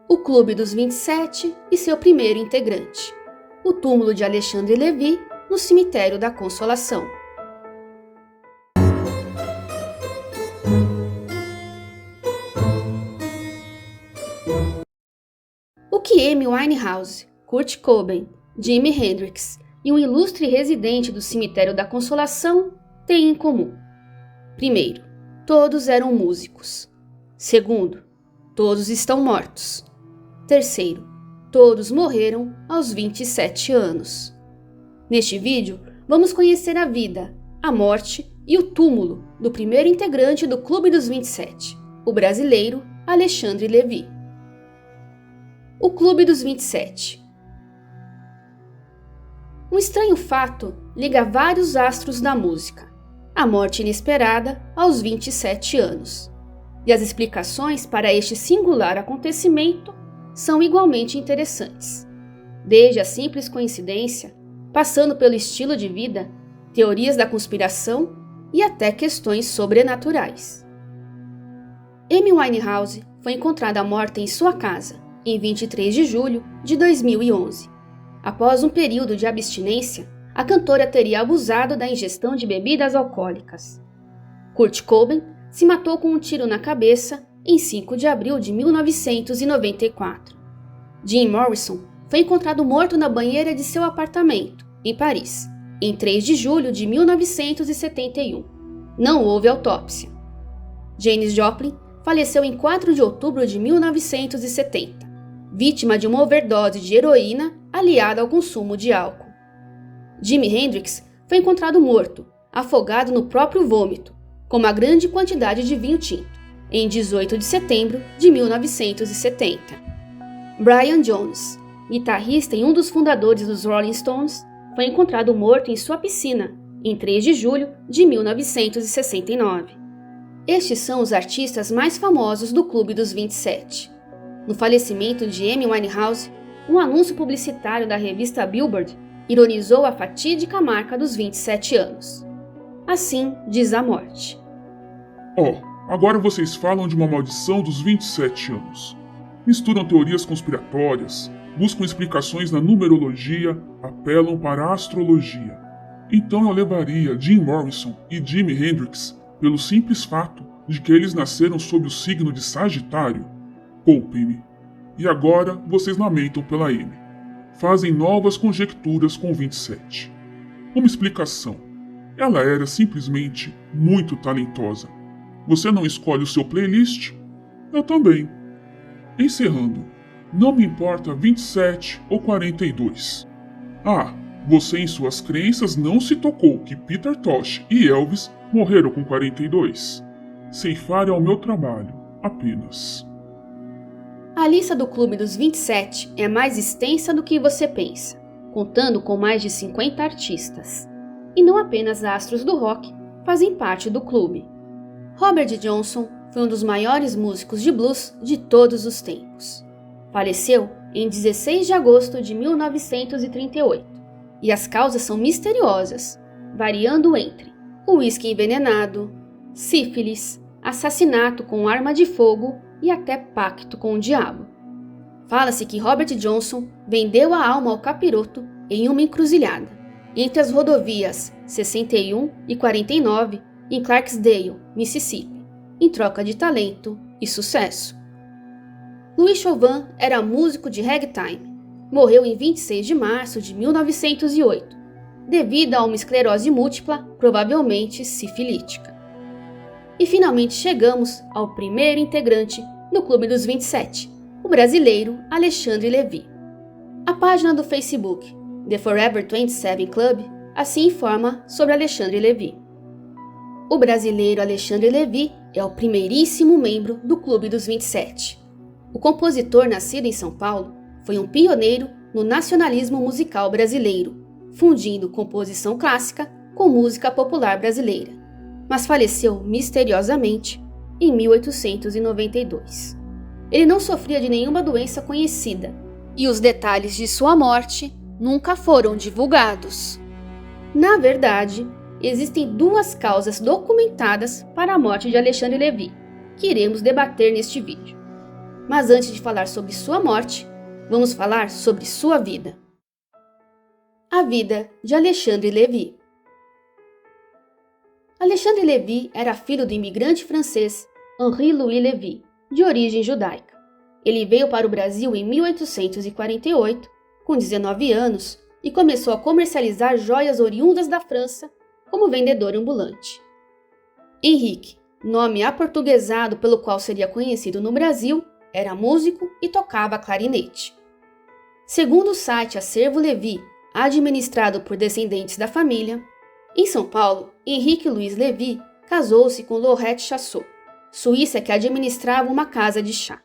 O Clube dos 27 e seu primeiro integrante, o túmulo de Alexandre Lévy no Cemitério da Consolação. O que Amy Winehouse, Kurt Cobain, Jimi Hendrix e um ilustre residente do Cemitério da Consolação têm em comum? Primeiro, todos eram músicos. Segundo, todos estão mortos. Terceiro, todos morreram aos 27 anos. Neste vídeo, vamos conhecer a vida, a morte e o túmulo do primeiro integrante do Clube dos 27, o brasileiro Alexandre Lévy. O Clube dos 27. Um estranho fato liga vários astros da música: a morte inesperada aos 27 anos. E as explicações para este singular acontecimento são igualmente interessantes. Desde a simples coincidência, passando pelo estilo de vida, teorias da conspiração e até questões sobrenaturais. Amy Winehouse foi encontrada morta em sua casa em 23 de julho de 2011. Após um período de abstinência, a cantora teria abusado da ingestão de bebidas alcoólicas. Kurt Cobain se matou com um tiro na cabeça em 5 de abril de 1994. Jim Morrison foi encontrado morto na banheira de seu apartamento, em Paris, em 3 de julho de 1971. Não houve autópsia. Janis Joplin faleceu em 4 de outubro de 1970, vítima de uma overdose de heroína aliada ao consumo de álcool. Jimi Hendrix foi encontrado morto, afogado no próprio vômito, com uma grande quantidade de vinho tinto, em 18 de setembro de 1970. Brian Jones, guitarrista e um dos fundadores dos Rolling Stones, foi encontrado morto em sua piscina, em 3 de julho de 1969. Estes são os artistas mais famosos do Clube dos 27. No falecimento de Amy Winehouse, um anúncio publicitário da revista Billboard ironizou a fatídica marca dos 27 anos. Assim diz a morte. Agora vocês falam de uma maldição dos 27 anos. Misturam teorias conspiratórias, buscam explicações na numerologia, apelam para a astrologia. Então eu levaria Jim Morrison e Jimi Hendrix pelo simples fato de que eles nasceram sob o signo de Sagitário. Poupem-me. E agora vocês lamentam pela Amy. Fazem novas conjecturas com 27. Uma explicação. Ela era simplesmente muito talentosa. Você não escolhe o seu playlist? Eu também. Encerrando. Não me importa 27 ou 42. Você em suas crenças não se tocou que Peter Tosh e Elvis morreram com 42. Ceifar é o meu trabalho, apenas. A lista do Clube dos 27 é mais extensa do que você pensa, contando com mais de 50 artistas. E não apenas astros do rock fazem parte do clube. Robert Johnson foi um dos maiores músicos de blues de todos os tempos. Faleceu em 16 de agosto de 1938, e as causas são misteriosas, variando entre uísque envenenado, sífilis, assassinato com arma de fogo e até pacto com o diabo. Fala-se que Robert Johnson vendeu a alma ao capiroto em uma encruzilhada, entre as rodovias 61 e 49, em Clarksdale, Mississippi, em troca de talento e sucesso. Louis Chauvin era músico de ragtime. Morreu em 26 de março de 1908, devido a uma esclerose múltipla, provavelmente sifilítica. E finalmente chegamos ao primeiro integrante do Clube dos 27, o brasileiro Alexandre Lévy. A página do Facebook, The Forever 27 Club, assim informa sobre Alexandre Lévy. O brasileiro Alexandre Lévy é o primeiríssimo membro do Clube dos 27. O compositor, nascido em São Paulo, foi um pioneiro no nacionalismo musical brasileiro, fundindo composição clássica com música popular brasileira, mas faleceu misteriosamente em 1892. Ele não sofria de nenhuma doença conhecida, e os detalhes de sua morte nunca foram divulgados. Na verdade, existem duas causas documentadas para a morte de Alexandre Lévy, que iremos debater neste vídeo. Mas antes de falar sobre sua morte, vamos falar sobre sua vida. A vida de Alexandre Lévy. Alexandre Lévy era filho do imigrante francês Henri-Louis Lévy, de origem judaica. Ele veio para o Brasil em 1848, com 19 anos, e começou a comercializar joias oriundas da França como vendedor ambulante. Henrique, nome aportuguesado pelo qual seria conhecido no Brasil, era músico e tocava clarinete. Segundo o site Acervo Lévy, administrado por descendentes da família, em São Paulo, Henrique Louis Lévy casou-se com Laurette Chassot, suíça que administrava uma casa de chá.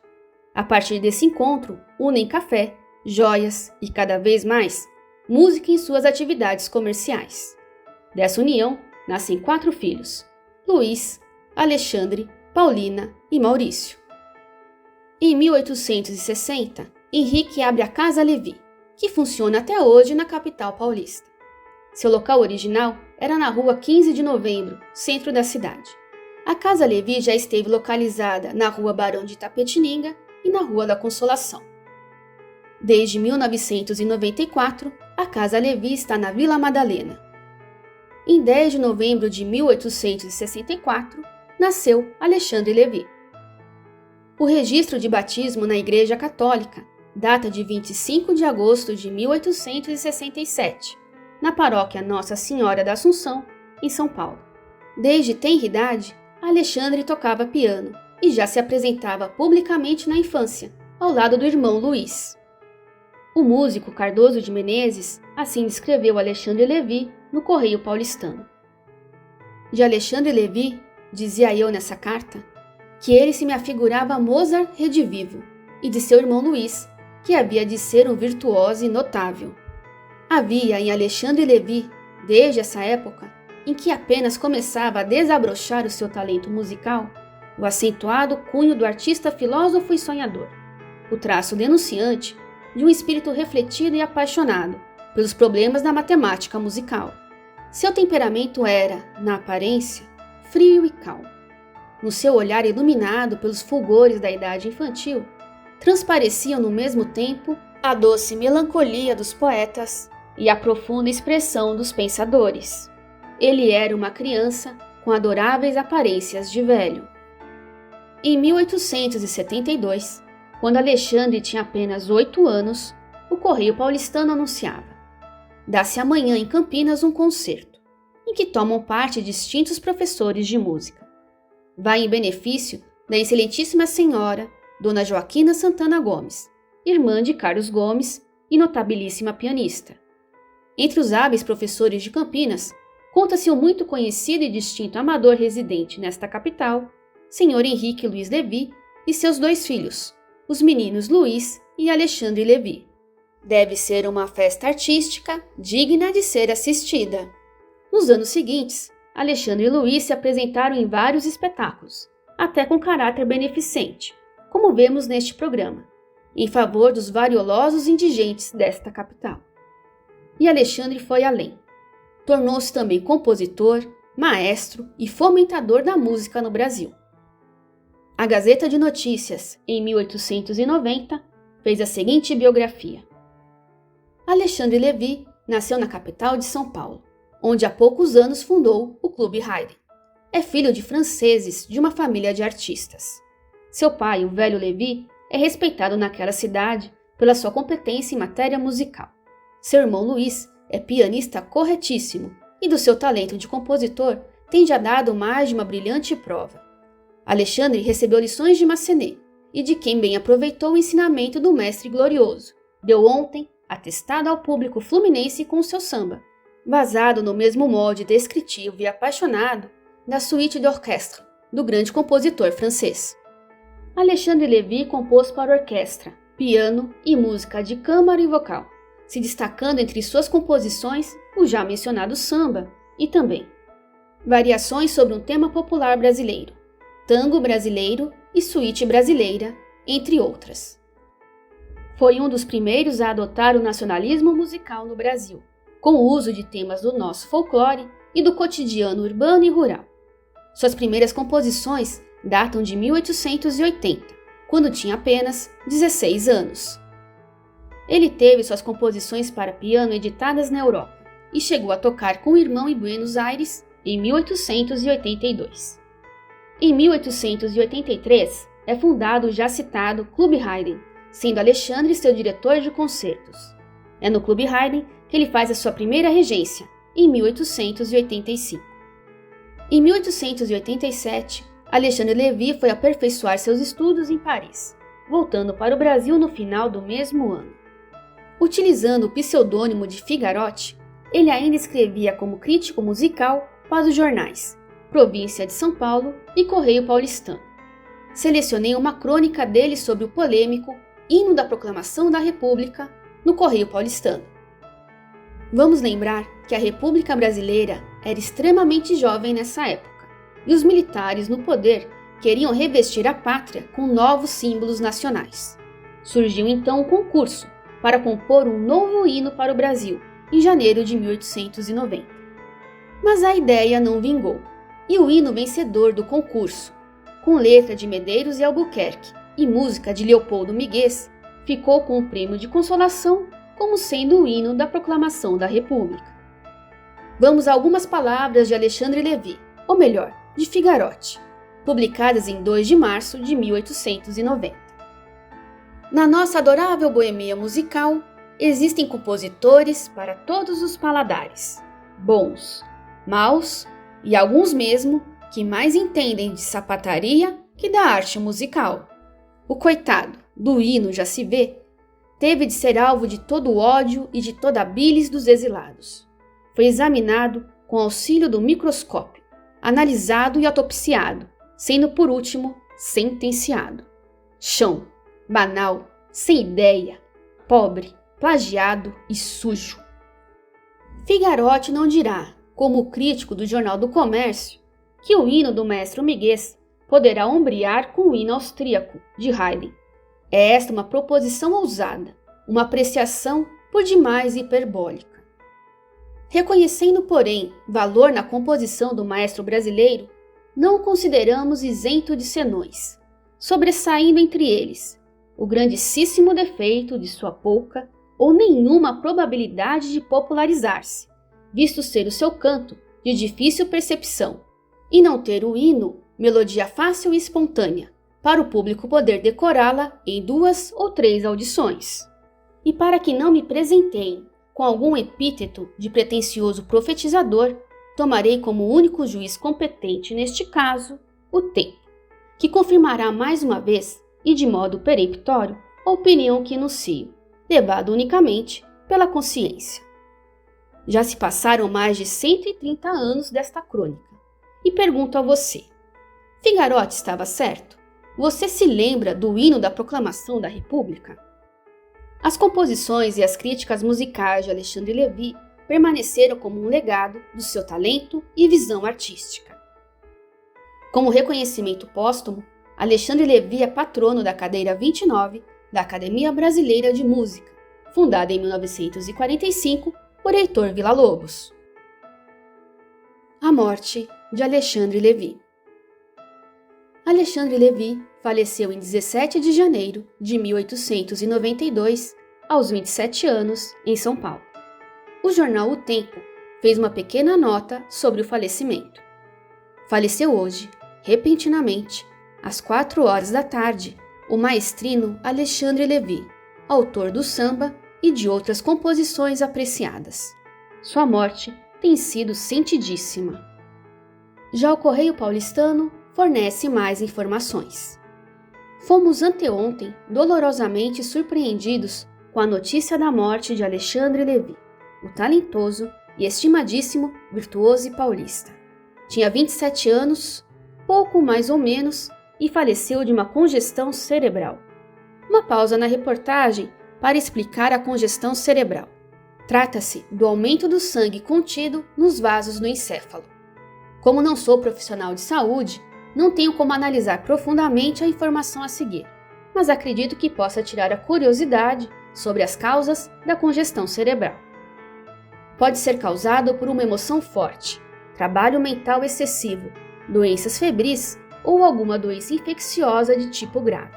A partir desse encontro, unem café, joias e, cada vez mais, música em suas atividades comerciais. Dessa união, nascem 4 filhos: Luiz, Alexandre, Paulina e Maurício. Em 1860, Henrique abre a Casa Lévy, que funciona até hoje na capital paulista. Seu local original era na rua 15 de Novembro, centro da cidade. A Casa Lévy já esteve localizada na rua Barão de Itapetininga e na Rua da Consolação. Desde 1994, a Casa Lévy está na Vila Madalena. Em 10 de novembro de 1864, nasceu Alexandre Lévy. O registro de batismo na Igreja Católica data de 25 de agosto de 1867, na paróquia Nossa Senhora da Assunção, em São Paulo. Desde tenra idade, Alexandre tocava piano e já se apresentava publicamente na infância, ao lado do irmão Luiz. O músico Cardoso de Menezes assim descreveu Alexandre Lévy no Correio Paulistano. De Alexandre Lévy, dizia eu nessa carta, que ele se me afigurava Mozart redivivo, e de seu irmão Luiz, que havia de ser um virtuoso e notável. Havia em Alexandre Lévy, desde essa época, em que apenas começava a desabrochar o seu talento musical, o acentuado cunho do artista filósofo e sonhador, o traço denunciante de um espírito refletido e apaixonado pelos problemas da matemática musical. Seu temperamento era, na aparência, frio e calmo. No seu olhar iluminado pelos fulgores da idade infantil, transpareciam no mesmo tempo a doce melancolia dos poetas e a profunda expressão dos pensadores. Ele era uma criança com adoráveis aparências de velho. Em 1872, quando Alexandre tinha apenas 8 anos, o Correio Paulistano anunciava: dá-se amanhã em Campinas um concerto, em que tomam parte distintos professores de música. Vai em benefício da Excelentíssima Senhora Dona Joaquina Santana Gomes, irmã de Carlos Gomes e notabilíssima pianista. Entre os hábeis professores de Campinas, conta-se o muito conhecido e distinto amador residente nesta capital, Sr. Henrique Louis Lévy, e seus 2 filhos, os meninos Luiz e Alexandre Lévy. Deve ser uma festa artística digna de ser assistida. Nos anos seguintes, Alexandre e Luiz se apresentaram em vários espetáculos, até com caráter beneficente, como vemos neste programa, em favor dos variolosos indigentes desta capital. E Alexandre foi além. Tornou-se também compositor, maestro e fomentador da música no Brasil. A Gazeta de Notícias, em 1890, fez a seguinte biografia. Alexandre Lévy nasceu na capital de São Paulo, onde há poucos anos fundou o Clube Haydn. É filho de franceses de uma família de artistas. Seu pai, o velho Lévy, é respeitado naquela cidade pela sua competência em matéria musical. Seu irmão Luiz é pianista corretíssimo e do seu talento de compositor tem já dado mais de uma brilhante prova. Alexandre recebeu lições de Massenet e de quem bem aproveitou o ensinamento do mestre glorioso. Deu ontem atestado ao público fluminense com seu samba, vazado no mesmo molde descritivo e apaixonado da suíte d'orchestre do grande compositor francês. Alexandre Lévy compôs para orquestra, piano e música de câmara e vocal, se destacando entre suas composições o já mencionado samba e também variações sobre um tema popular brasileiro, tango brasileiro e suíte brasileira, entre outras. Foi um dos primeiros a adotar o nacionalismo musical no Brasil, com o uso de temas do nosso folclore e do cotidiano urbano e rural. Suas primeiras composições datam de 1880, quando tinha apenas 16 anos. Ele teve suas composições para piano editadas na Europa e chegou a tocar com o irmão em Buenos Aires em 1882. Em 1883, é fundado o já citado Clube Haydn, sendo Alexandre seu diretor de concertos. É no Clube Haydn que ele faz a sua primeira regência, em 1885. Em 1887, Alexandre Levy foi aperfeiçoar seus estudos em Paris, voltando para o Brasil no final do mesmo ano. Utilizando o pseudônimo de Figarotti, ele ainda escrevia como crítico musical para os jornais Província de São Paulo e Correio Paulistano. Selecionei uma crônica dele sobre o polêmico Hino da Proclamação da República no Correio Paulistano. Vamos lembrar que a República Brasileira era extremamente jovem nessa época, e os militares no poder queriam revestir a pátria com novos símbolos nacionais. Surgiu então um concurso para compor um novo hino para o Brasil, em janeiro de 1890. Mas a ideia não vingou, e o hino vencedor do concurso, com letra de Medeiros e Albuquerque e música de Leopoldo Miguez, ficou com o prêmio de consolação como sendo o hino da Proclamação da República. Vamos a algumas palavras de Alexandre Levy, ou melhor, de Figarotti, publicadas em 2 de março de 1890. Na nossa adorável boemia musical, existem compositores para todos os paladares, bons, maus e alguns mesmo que mais entendem de sapataria que da arte musical. O coitado do hino já se vê, teve de ser alvo de todo o ódio e de toda a bilis dos exilados. Foi examinado com auxílio do microscópio, analisado e autopsiado, sendo por último sentenciado. Chão, banal, sem ideia, pobre, plagiado e sujo. Figarotti não dirá, como crítico do Jornal do Comércio, que o hino do maestro Miguez poderá ombrear com o hino austríaco de Haydn. É esta uma proposição ousada, uma apreciação por demais hiperbólica. Reconhecendo, porém, valor na composição do maestro brasileiro, não o consideramos isento de senões, sobressaindo entre eles o grandíssimo defeito de sua pouca ou nenhuma probabilidade de popularizar-se, visto ser o seu canto de difícil percepção, e não ter o hino melodia fácil e espontânea, para o público poder decorá-la em 2 ou 3 audições. E para que não me presenteiem com algum epíteto de pretensioso profetizador, tomarei como único juiz competente neste caso o tempo, que confirmará mais uma vez e de modo peremptório a opinião que enuncio, levada unicamente pela consciência. Já se passaram mais de 130 anos desta crônica, e pergunto a você, Figarotti estava certo? Você se lembra do hino da Proclamação da República? As composições e as críticas musicais de Alexandre Levy permaneceram como um legado do seu talento e visão artística. Como reconhecimento póstumo, Alexandre Levy é patrono da cadeira 29 da Academia Brasileira de Música, fundada em 1945 por Heitor Villa-Lobos. A morte de Alexandre Levy. Alexandre Levy faleceu em 17 de janeiro de 1892, aos 27 anos, em São Paulo. O jornal O Tempo fez uma pequena nota sobre o falecimento. Faleceu hoje, repentinamente, às 4 horas da tarde, o maestrino Alexandre Levy, autor do samba e de outras composições apreciadas. Sua morte tem sido sentidíssima. Já o Correio Paulistano fornece mais informações. Fomos anteontem dolorosamente surpreendidos com a notícia da morte de Alexandre Levy, o talentoso e estimadíssimo virtuoso paulista. Tinha 27 anos, pouco mais ou menos, e faleceu de uma congestão cerebral. Uma pausa na reportagem para explicar a congestão cerebral. Trata-se do aumento do sangue contido nos vasos do encéfalo. Como não sou profissional de saúde, não tenho como analisar profundamente a informação a seguir, mas acredito que possa tirar a curiosidade sobre as causas da congestão cerebral. Pode ser causado por uma emoção forte, trabalho mental excessivo, doenças febris ou alguma doença infecciosa de tipo grave.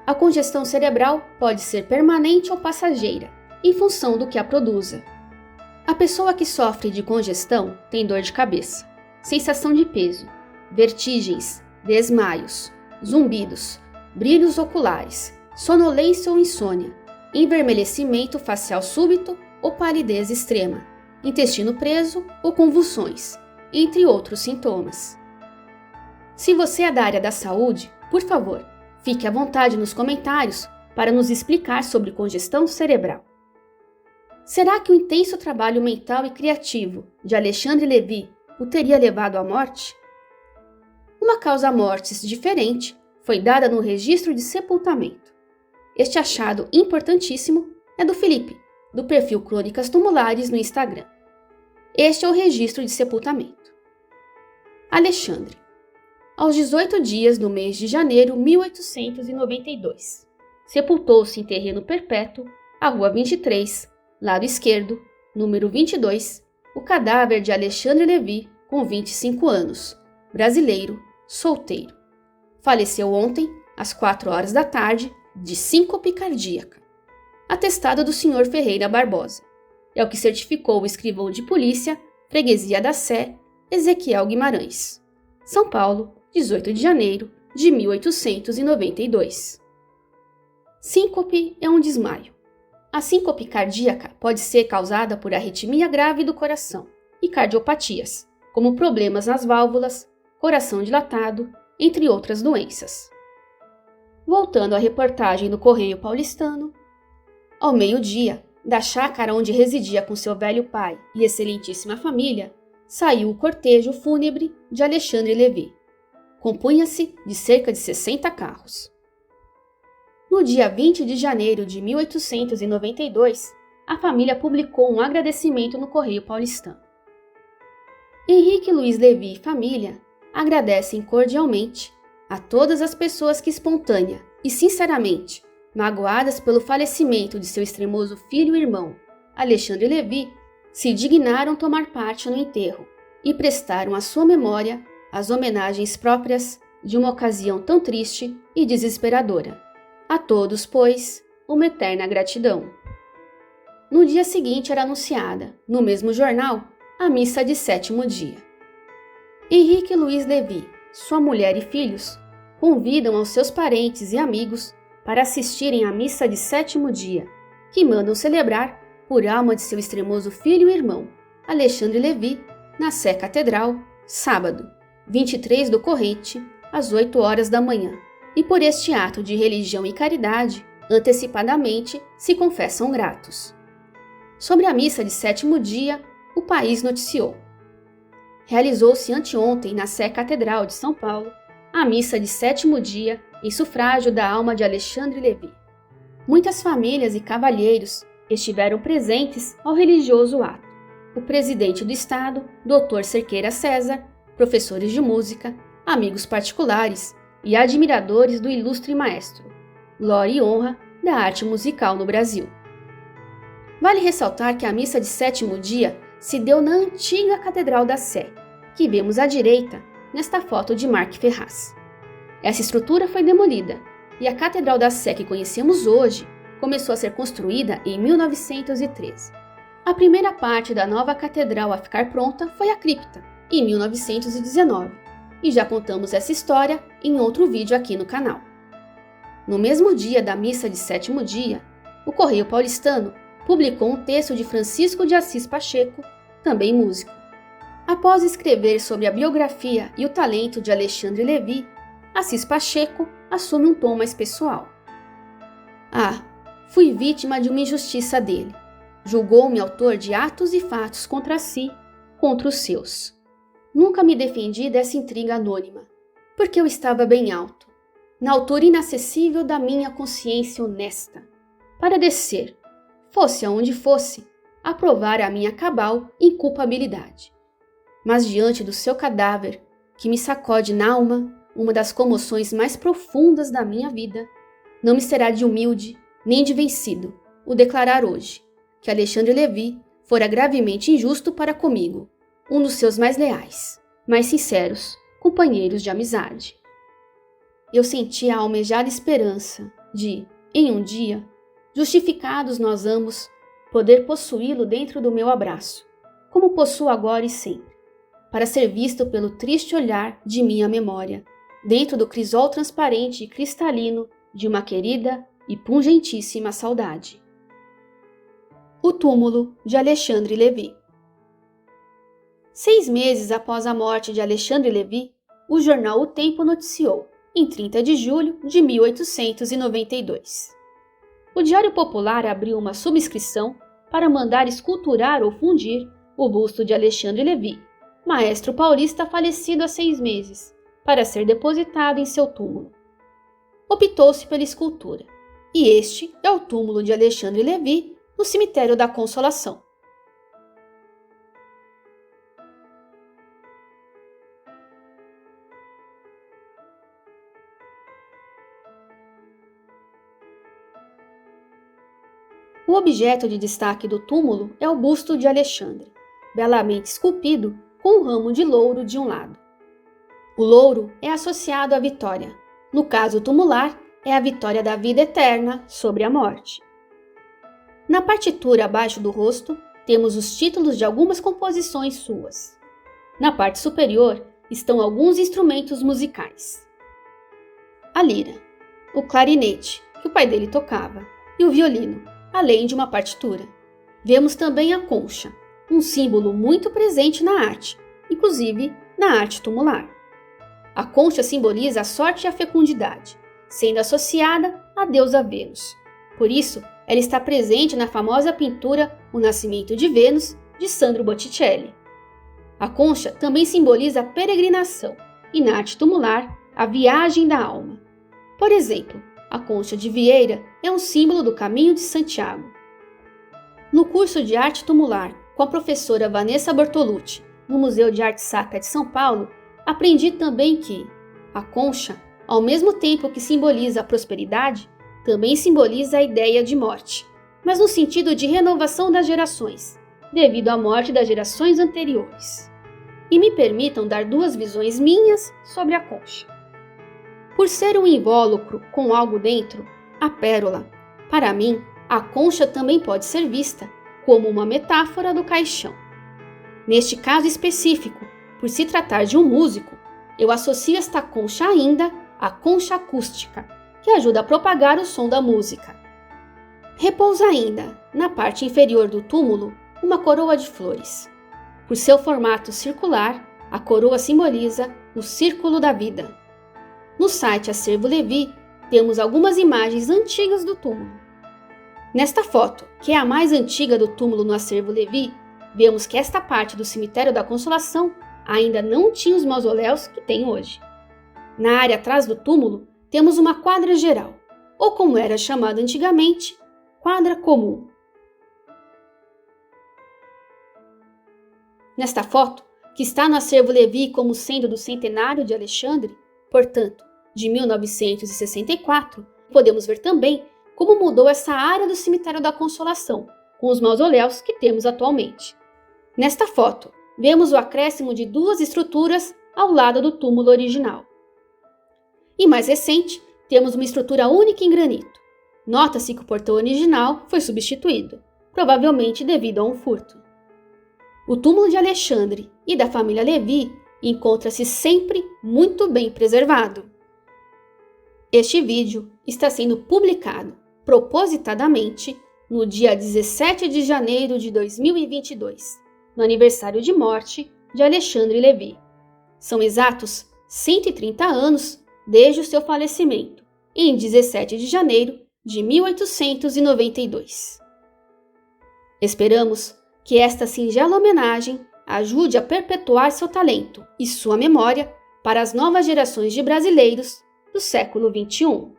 A congestão cerebral pode ser permanente ou passageira, em função do que a produza. A pessoa que sofre de congestão tem dor de cabeça, sensação de peso, vertigens, desmaios, zumbidos, brilhos oculares, sonolência ou insônia, envermelhecimento facial súbito ou palidez extrema, intestino preso ou convulsões, entre outros sintomas. Se você é da área da saúde, por favor, fique à vontade nos comentários para nos explicar sobre congestão cerebral. Será que o intenso trabalho mental e criativo de Alexandre Lévy o teria levado à morte? Uma causa-mortis diferente foi dada no registro de sepultamento. Este achado importantíssimo é do Felipe, do perfil Crônicas Tumulares no Instagram. Este é o registro de sepultamento. Alexandre. Aos 18 dias do mês de janeiro 1892, sepultou-se em terreno perpétuo, à Rua 23, lado esquerdo, número 22, o cadáver de Alexandre Lévy, com 25 anos, brasileiro, solteiro. Faleceu ontem, às 4 horas da tarde, de síncope cardíaca. Atestado do Sr. Ferreira Barbosa. É o que certificou o escrivão de polícia, Freguesia da Sé, Ezequiel Guimarães. São Paulo, 18 de janeiro de 1892. Síncope é um desmaio. A síncope cardíaca pode ser causada por arritmia grave do coração e cardiopatias, como problemas nas válvulas, coração dilatado, entre outras doenças. Voltando à reportagem do Correio Paulistano, ao meio-dia, da chácara onde residia com seu velho pai e excelentíssima família, saiu o cortejo fúnebre de Alexandre Lévy. Compunha-se de cerca de 60 carros. No dia 20 de janeiro de 1892, a família publicou um agradecimento no Correio Paulistano. Henrique Luiz Lévy e família agradecem cordialmente a todas as pessoas que espontânea e sinceramente, magoadas pelo falecimento de seu extremoso filho e irmão, Alexandre Lévy, se dignaram tomar parte no enterro e prestaram à sua memória as homenagens próprias de uma ocasião tão triste e desesperadora. A todos, pois, uma eterna gratidão. No dia seguinte era anunciada, no mesmo jornal, a missa de 7º dia. Henrique Luiz Lévy, sua mulher e filhos, convidam aos seus parentes e amigos para assistirem à missa de 7º dia, que mandam celebrar por alma de seu extremoso filho e irmão, Alexandre Lévy, na Sé Catedral, sábado, 23 do corrente, às 8 horas da manhã. E por este ato de religião e caridade, antecipadamente se confessam gratos. Sobre a missa de 7º dia, o país noticiou. Realizou-se anteontem na Sé Catedral de São Paulo a missa de 7º dia em sufrágio da alma de Alexandre Lévy. Muitas famílias e cavalheiros estiveram presentes ao religioso ato. O presidente do Estado, Dr. Cerqueira César, professores de música, amigos particulares e admiradores do ilustre maestro, glória e honra da arte musical no Brasil. Vale ressaltar que a missa de 7º dia se deu na antiga Catedral da Sé, que vemos à direita nesta foto de Mark Ferraz. Essa estrutura foi demolida e a Catedral da Sé que conhecemos hoje começou a ser construída em 1913. A primeira parte da nova catedral a ficar pronta foi a cripta, em 1919, e já contamos essa história em outro vídeo aqui no canal. No mesmo dia da missa de 7º dia, o Correio Paulistano publicou um texto de Francisco de Assis Pacheco, também músico. Após escrever sobre a biografia e o talento de Alexandre Lévy, Assis Pacheco assume um tom mais pessoal. Fui vítima de uma injustiça dele. Julgou-me autor de atos e fatos contra si, contra os seus. Nunca me defendi dessa intriga anônima, porque eu estava bem alto, na altura inacessível da minha consciência honesta, para descer, fosse aonde fosse, a provar a minha cabal inculpabilidade. Mas diante do seu cadáver, que me sacode na alma, uma das comoções mais profundas da minha vida, não me será de humilde nem de vencido o declarar hoje que Alexandre Lévy fora gravemente injusto para comigo, um dos seus mais leais, mais sinceros companheiros de amizade. Eu senti a almejada esperança de, em um dia, justificados nós ambos, poder possuí-lo dentro do meu abraço, como possuo agora e sempre, para ser visto pelo triste olhar de minha memória, dentro do crisol transparente e cristalino de uma querida e pungentíssima saudade. O túmulo de Alexandre Lévy. 6 meses após a morte de Alexandre Lévy, o jornal O Tempo noticiou, em 30 de julho de 1892. O Diário Popular abriu uma subscrição para mandar esculturar ou fundir o busto de Alexandre Lévy, maestro paulista falecido há 6 meses, para ser depositado em seu túmulo. Optou-se pela escultura, e este é o túmulo de Alexandre Lévy no Cemitério da Consolação. O objeto de destaque do túmulo é o busto de Alexandre, belamente esculpido com um ramo de louro de um lado. O louro é associado à vitória. No caso tumular, é a vitória da vida eterna sobre a morte. Na partitura abaixo do rosto, temos os títulos de algumas composições suas. Na parte superior estão alguns instrumentos musicais. A lira, o clarinete, que o pai dele tocava, e o violino, além de uma partitura. Vemos também a concha, um símbolo muito presente na arte, inclusive na arte tumular. A concha simboliza a sorte e a fecundidade, sendo associada à deusa Vênus. Por isso, ela está presente na famosa pintura O Nascimento de Vênus, de Sandro Botticelli. A concha também simboliza a peregrinação e, na arte tumular, a viagem da alma. Por exemplo, a concha de Vieira é um símbolo do Caminho de Santiago. No curso de arte tumular, com a professora Vanessa Bortolucci, no Museu de Arte Sacra de São Paulo, aprendi também que a concha, ao mesmo tempo que simboliza a prosperidade, também simboliza a ideia de morte, mas no sentido de renovação das gerações, devido à morte das gerações anteriores. E me permitam dar 2 visões minhas sobre a concha. Por ser um invólucro com algo dentro, a pérola, para mim, a concha também pode ser vista como uma metáfora do caixão. Neste caso específico, por se tratar de um músico, eu associo esta concha ainda à concha acústica, que ajuda a propagar o som da música. Repousa ainda, na parte inferior do túmulo, uma coroa de flores. Por seu formato circular, a coroa simboliza o círculo da vida. No site Acervo Lévy, temos algumas imagens antigas do túmulo. Nesta foto, que é a mais antiga do túmulo no Acervo Lévy, vemos que esta parte do Cemitério da Consolação ainda não tinha os mausoléus que tem hoje. Na área atrás do túmulo, temos uma quadra geral, ou como era chamada antigamente, quadra comum. Nesta foto, que está no Acervo Lévy como sendo do centenário de Alexandre, portanto, de 1964, podemos ver também como mudou essa área do Cemitério da Consolação, com os mausoléus que temos atualmente. Nesta foto, vemos o acréscimo de 2 estruturas ao lado do túmulo original. E mais recente, temos uma estrutura única em granito. Nota-se que o portão original foi substituído, provavelmente devido a um furto. O túmulo de Alexandre e da família Lévy encontra-se sempre muito bem preservado. Este vídeo está sendo publicado propositadamente no dia 17 de janeiro de 2022, no aniversário de morte de Alexandre Lévy. São exatos 130 anos desde o seu falecimento, em 17 de janeiro de 1892. Esperamos que esta singela homenagem ajude a perpetuar seu talento e sua memória para as novas gerações de brasileiros do século XXI.